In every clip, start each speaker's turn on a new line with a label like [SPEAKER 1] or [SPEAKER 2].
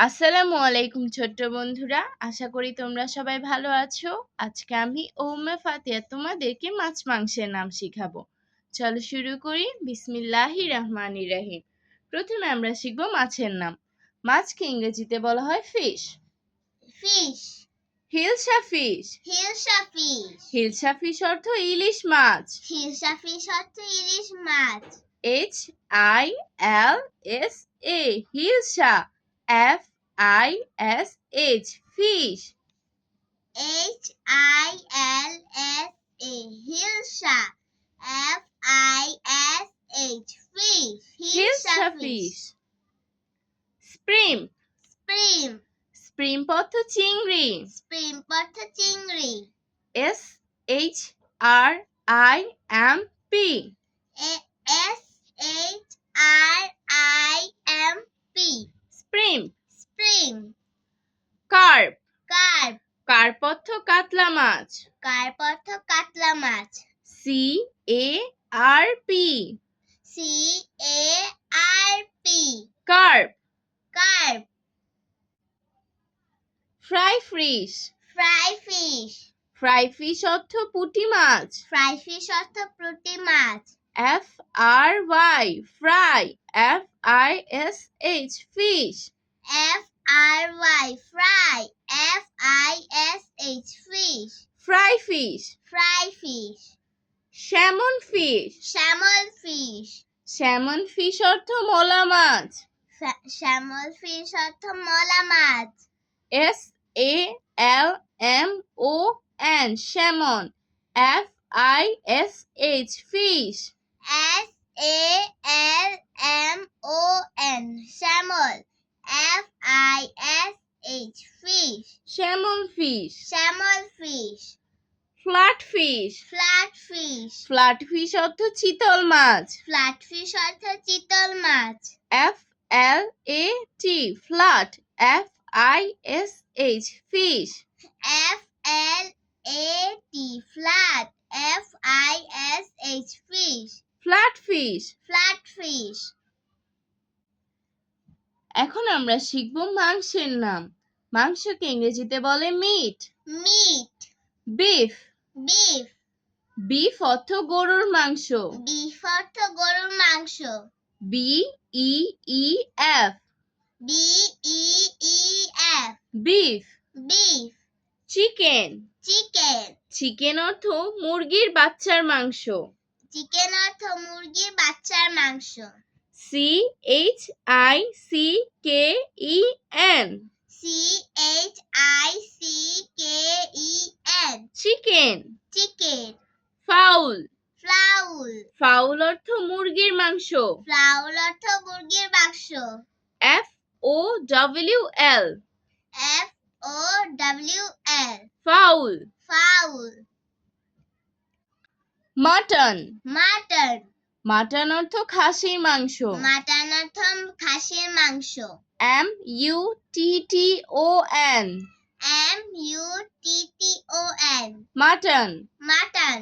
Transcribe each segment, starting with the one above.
[SPEAKER 1] আসসালামু আলাইকুম ছোট্ট বন্ধুরা, আশা করি তোমরা সবাই ভালো আছো। আজকে আমি ওম্মে ফাতিহা তোমাদেরকে মাছ মাংসের নাম শিখাবো। চলো শুরু করি। বিসমিল্লাহির রহমানির রহিম। প্রথমে আমরা শিখবো মাছের নাম। মাছকে ইংরেজিতে বলা হয় fish.
[SPEAKER 2] Fish,
[SPEAKER 1] hilsa fish.
[SPEAKER 2] Hilsa fish,
[SPEAKER 1] hilsa fish অর্থ ইলিশ মাছ।
[SPEAKER 2] হিলসা ফিশ অর্থ ইলিশ মাছ।
[SPEAKER 1] HILSA hilsa. FISH fish.
[SPEAKER 2] HILSA hilsa, FISH fish, hilsa
[SPEAKER 1] hilsa
[SPEAKER 2] fish.
[SPEAKER 1] Fish. Shrimp.
[SPEAKER 2] Shrimp,
[SPEAKER 1] shrimp অর্থ চিংড়ি।
[SPEAKER 2] স্প্রিম অর্থ চিংড়ি।
[SPEAKER 1] SHRIMP
[SPEAKER 2] SHRIMP
[SPEAKER 1] shrimp.
[SPEAKER 2] Shrimp.
[SPEAKER 1] Carp.
[SPEAKER 2] Carp,
[SPEAKER 1] carp অর্থ কাতলা মাছ।
[SPEAKER 2] কার্প অর্থ কাতলা মাছ।
[SPEAKER 1] CARP
[SPEAKER 2] CARP
[SPEAKER 1] carp.
[SPEAKER 2] Carp.
[SPEAKER 1] Fry fish.
[SPEAKER 2] Fry fish,
[SPEAKER 1] fry fish অর্থ পুঁটি মাছ।
[SPEAKER 2] ফ্রাই ফিশ অর্থ পুঁটি মাছ।
[SPEAKER 1] FRY fry. FISH fish.
[SPEAKER 2] FRY fry, FISH fish,
[SPEAKER 1] fry fish.
[SPEAKER 2] Fry fish.
[SPEAKER 1] Salmon fish.
[SPEAKER 2] শ্যামল ফিশ,
[SPEAKER 1] স্যামন ফিশ অর্থ মলা মাছ।
[SPEAKER 2] শ্যামল ফিশ অর্থ মলা মাছ।
[SPEAKER 1] SALMON salmon. FISH fish.
[SPEAKER 2] SALMON শ্যামল, FISH fish,
[SPEAKER 1] salmon fish.
[SPEAKER 2] শ্যামল fish.
[SPEAKER 1] Flat fish.
[SPEAKER 2] Flat fish,
[SPEAKER 1] flat fish অর্থ চিতল মাছ।
[SPEAKER 2] Flat fish অর্থ চিতল মাছ।
[SPEAKER 1] FLAT flat. FISH fish.
[SPEAKER 2] FLAT flat, FISH fish,
[SPEAKER 1] flat fish.
[SPEAKER 2] Flat fish.
[SPEAKER 1] এখন আমরা শিখব মাংসের নাম। মাংসকে ইংরেজিতে বলে meat.
[SPEAKER 2] Meat,
[SPEAKER 1] beef.
[SPEAKER 2] Beef,
[SPEAKER 1] beef অর্থ গরুর মাংস।
[SPEAKER 2] বিফ অর্থ গরুর মাংস।
[SPEAKER 1] BEEF
[SPEAKER 2] BEEF
[SPEAKER 1] beef.
[SPEAKER 2] Beef.
[SPEAKER 1] Chicken.
[SPEAKER 2] Chicken,
[SPEAKER 1] chicken অর্থ মুরগির বাচ্চার মাংস।
[SPEAKER 2] চিকেন অর্থ মুরগির বাচ্চার মাংস।
[SPEAKER 1] CHICKEN
[SPEAKER 2] CHICKEN
[SPEAKER 1] chicken.
[SPEAKER 2] Chicken.
[SPEAKER 1] Fowl.
[SPEAKER 2] Fowl,
[SPEAKER 1] fowl অর্থ মুরগির মাংস।
[SPEAKER 2] ফ্লাউল অর্থ মুরগির মাংস।
[SPEAKER 1] FOWL
[SPEAKER 2] FOWL
[SPEAKER 1] fowl.
[SPEAKER 2] Fowl.
[SPEAKER 1] Mutton.
[SPEAKER 2] Mutton,
[SPEAKER 1] mutton অর্থ খাসির মাংস।
[SPEAKER 2] মাটন অর্থ খাসির মাংস।
[SPEAKER 1] MUTTON
[SPEAKER 2] MUTTON
[SPEAKER 1] mutton.
[SPEAKER 2] Mutton.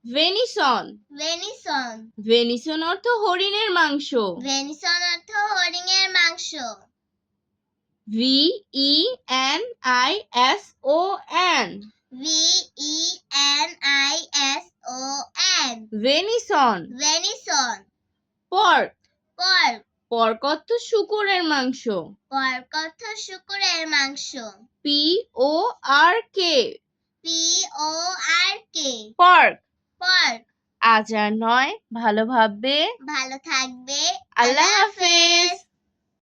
[SPEAKER 1] Venison.
[SPEAKER 2] Venison,
[SPEAKER 1] venison অর্থ হরিণের মাংস।
[SPEAKER 2] ভেনিসন অর্থ হরিণের মাংস।
[SPEAKER 1] VENISON
[SPEAKER 2] VENISON
[SPEAKER 1] venison.
[SPEAKER 2] Venison.
[SPEAKER 1] Pork.
[SPEAKER 2] Pork,
[SPEAKER 1] pork অর্থ শূকরের মাংস।
[SPEAKER 2] পর্ক অর্থ শূকরের মাংস।
[SPEAKER 1] PORK
[SPEAKER 2] PORK
[SPEAKER 1] pork.
[SPEAKER 2] পর্ক।
[SPEAKER 1] আজ আর নয়, ভালো ভাববে।
[SPEAKER 2] ভালো থাকবে।
[SPEAKER 1] আল্লাহ হাফেজ।